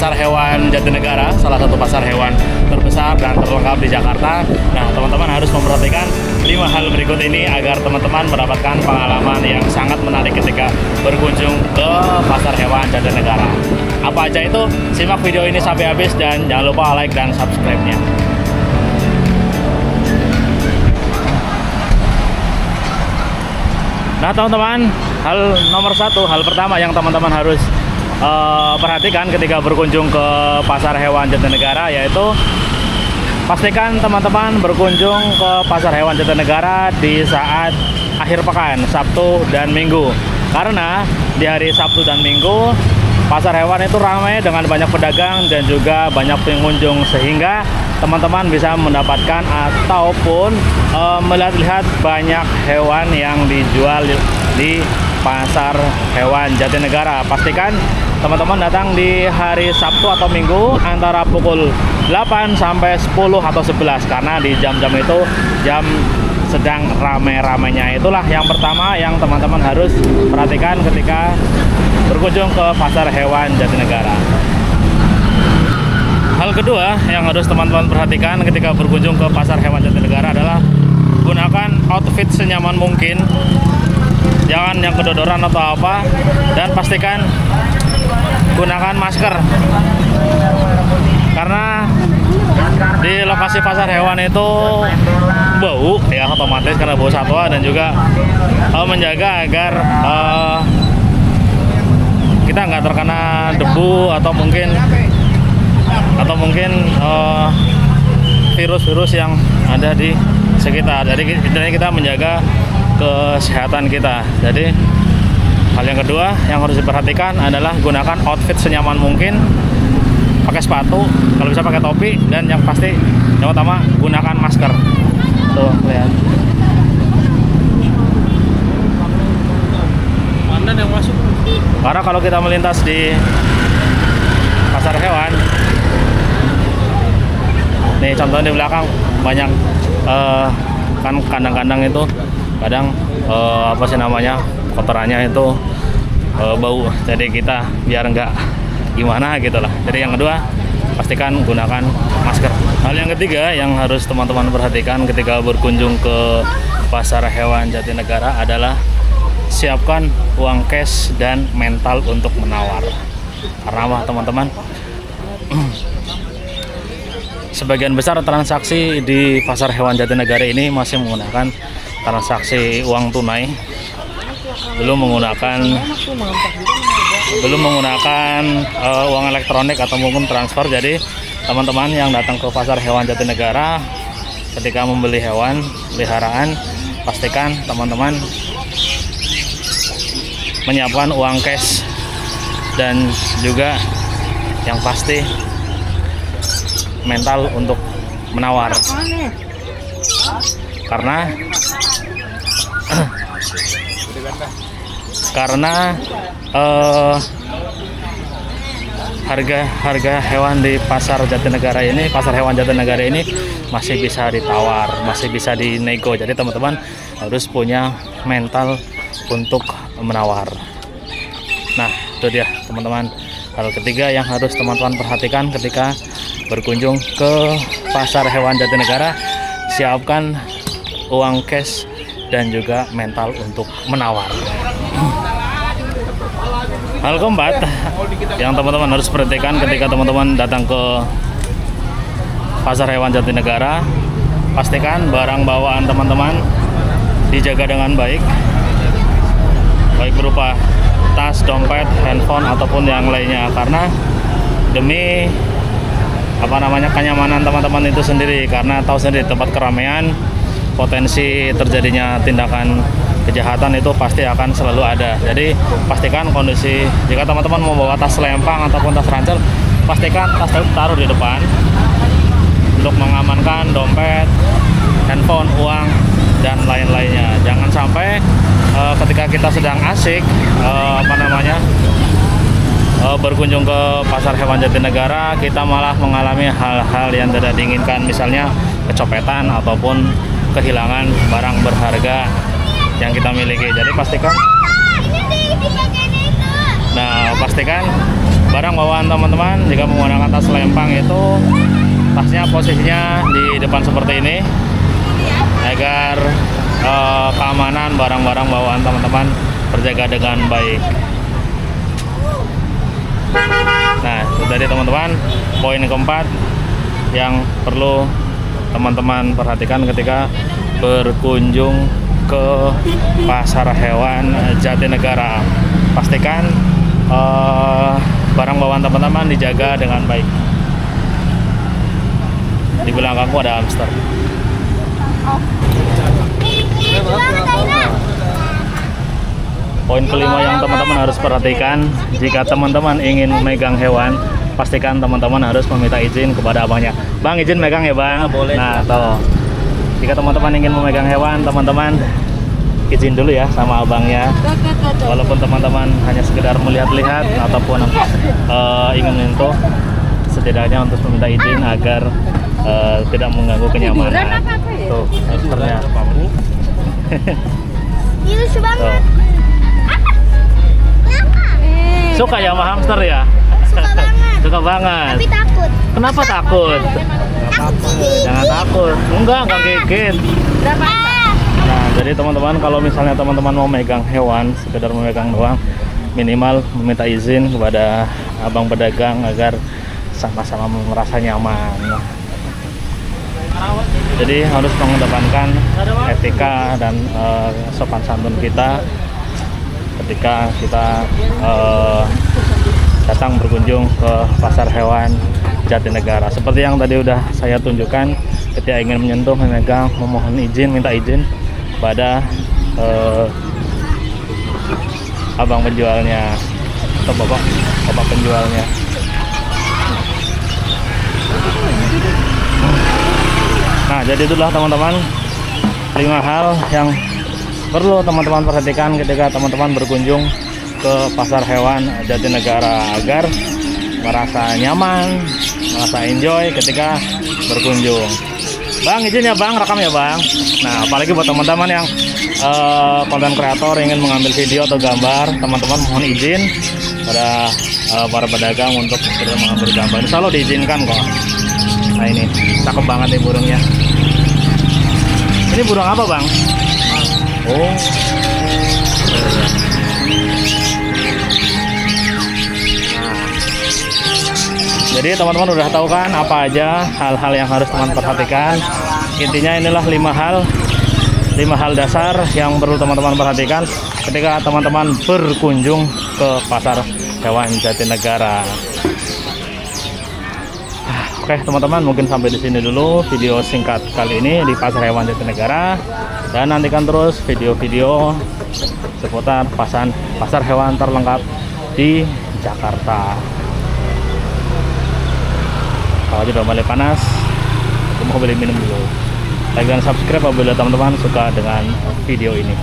Pasar Hewan Jatinegara, salah satu pasar hewan terbesar dan terlengkap di Jakarta. Nah, teman-teman harus memperhatikan 5 hal berikut ini agar teman-teman mendapatkan pengalaman yang sangat menarik ketika berkunjung ke Pasar Hewan Jatinegara. Apa aja itu? Simak video ini sampai habis dan jangan lupa like dan subscribe-nya. Nah, teman-teman, hal nomor 1, hal pertama yang teman-teman harus perhatikan ketika berkunjung ke Pasar Hewan Jatinegara, yaitu pastikan teman-teman berkunjung ke Pasar Hewan Jatinegara di saat akhir pekan, Sabtu dan Minggu. Karena di hari Sabtu dan Minggu pasar hewan itu ramai dengan banyak pedagang dan juga banyak pengunjung, sehingga teman-teman bisa mendapatkan ataupun melihat-lihat banyak hewan yang dijual di Pasar Hewan Jatinegara. Pastikan teman-teman datang di hari Sabtu atau Minggu antara pukul 8 sampai 10 atau 11, karena di jam-jam itu jam sedang rame-ramenya. Itulah yang pertama yang teman-teman harus perhatikan ketika berkunjung ke Pasar Hewan Jatinegara. Hal kedua yang harus teman-teman perhatikan ketika berkunjung ke Pasar Hewan Jatinegara adalah gunakan outfit senyaman mungkin, jangan yang kedodoran atau apa, dan pastikan gunakan masker, karena di lokasi pasar hewan itu bau ya, otomatis karena bau satwa, dan juga menjaga agar kita nggak terkena debu atau mungkin virus-virus yang ada di sekitar. Jadi intinya kita menjaga kesehatan kita. Jadi hal yang kedua yang harus diperhatikan adalah gunakan outfit senyaman mungkin, pakai sepatu, kalau bisa pakai topi, dan yang pasti yang utama gunakan masker. Tuh, lihat. Mana yang masuk? Karena kalau kita melintas di pasar hewan, nih contohnya di belakang banyak kan kandang-kandang itu kadang apa sih namanya, kotorannya itu bau. Jadi kita biar nggak gimana gitu lah. Jadi yang kedua, pastikan gunakan masker. Hal yang ketiga yang harus teman-teman perhatikan ketika berkunjung ke Pasar Hewan Jatinegara adalah siapkan uang cash dan mental untuk menawar. Karena apa, teman-teman? Sebagian besar transaksi di Pasar Hewan Jatinegara ini masih menggunakan transaksi uang tunai, belum menggunakan uang elektronik atau mungkin transfer. Jadi teman-teman yang datang ke Pasar Hewan Jatinegara ketika membeli hewan peliharaan, pastikan teman-teman menyiapkan uang cash dan juga yang pasti mental untuk menawar. Karena harga hewan di Pasar Hewan Jatinegara ini masih bisa ditawar, masih bisa dinego. Jadi teman-teman harus punya mental untuk menawar. Nah, itu dia teman-teman, hal ketiga yang harus teman-teman perhatikan ketika berkunjung ke Pasar Hewan Jatinegara. Siapkan uang cash dan juga mental untuk menawar. Hal keempat yang teman-teman harus perhatikan ketika teman-teman datang ke Pasar Hewan Jatinegara, pastikan barang bawaan teman-teman dijaga dengan baik berupa tas, dompet, handphone ataupun yang lainnya, karena demi kenyamanan teman-teman itu sendiri. Karena tahu sendiri tempat keramaian, potensi terjadinya tindakan kejahatan itu pasti akan selalu ada. Jadi pastikan kondisi, jika teman-teman mau bawa tas lempang ataupun tas ransel, pastikan tas taruh di depan untuk mengamankan dompet, handphone, uang, dan lain-lainnya. Jangan sampai ketika kita sedang asik berkunjung ke Pasar Hewan Jatinegara, kita malah mengalami hal-hal yang tidak diinginkan, misalnya kecopetan ataupun kehilangan barang berharga yang kita miliki. Jadi pastikan barang bawaan teman-teman jika menggunakan tas lempang itu tasnya posisinya di depan seperti ini agar keamanan barang-barang bawaan teman-teman terjaga dengan baik. Nah, itu tadi teman-teman poin keempat yang perlu teman-teman perhatikan ketika berkunjung ke pasar hewan Jatinegara. Pastikan barang bawaan teman-teman dijaga dengan baik. Di belakangku ada hamster. Poin kelima yang teman-teman harus perhatikan, jika teman-teman ingin memegang hewan, pastikan teman-teman harus meminta izin kepada abangnya. Bang, izin megang ya bang? Boleh. Nah, tuh. Jika teman-teman ingin memegang hewan, teman-teman izin dulu ya sama abangnya. Walaupun teman-teman hanya sekedar melihat-lihat ataupun ingin menyentuh, setidaknya untuk meminta izin agar tidak mengganggu kenyamanan. Tuh, hamsternya. Ini lucu banget. Suka ya sama hamster ya? Suka banget. Suka banget. Tapi takut. Kenapa takut? Takut gigit. Jangan takut. Enggak gigit. Nah, jadi teman-teman kalau misalnya teman-teman mau megang hewan, sekedar memegang doang, minimal meminta izin kepada abang pedagang agar sama-sama merasa nyaman. Jadi harus mengedepankan etika dan sopan santun kita ketika kita datang berkunjung ke pasar hewan Jatinegara. Seperti yang tadi udah saya tunjukkan, ketika ingin menyentuh, memegang, memohon izin, minta izin pada abang penjualnya atau bapak penjualnya. Nah, jadi itulah teman-teman 5 hal yang perlu teman-teman perhatikan ketika teman-teman berkunjung ke pasar hewan Jatinegara agar merasa nyaman, merasa enjoy ketika berkunjung. Bang, izin ya bang, rekam ya bang. Nah, apalagi buat teman-teman yang konten kreator ingin mengambil video atau gambar, teman-teman mohon izin pada para pedagang untuk mengambil gambar. Insya Allah diizinkan kok. Nah, ini cakep banget nih burungnya. Ini burung apa bang? Oh. Jadi teman-teman udah tahu kan apa aja hal-hal yang harus teman perhatikan. Intinya inilah 5 hal dasar yang perlu teman-teman perhatikan ketika teman-teman berkunjung ke pasar hewan Jatinegara. Oke teman-teman, mungkin sampai di sini dulu video singkat kali ini di pasar hewan Jatinegara, dan nantikan terus video-video seputar pasar hewan terlengkap di Jakarta. Kalau udah mulai panas, aku mau beli minum dulu. Like dan subscribe apabila teman-teman suka dengan video ini.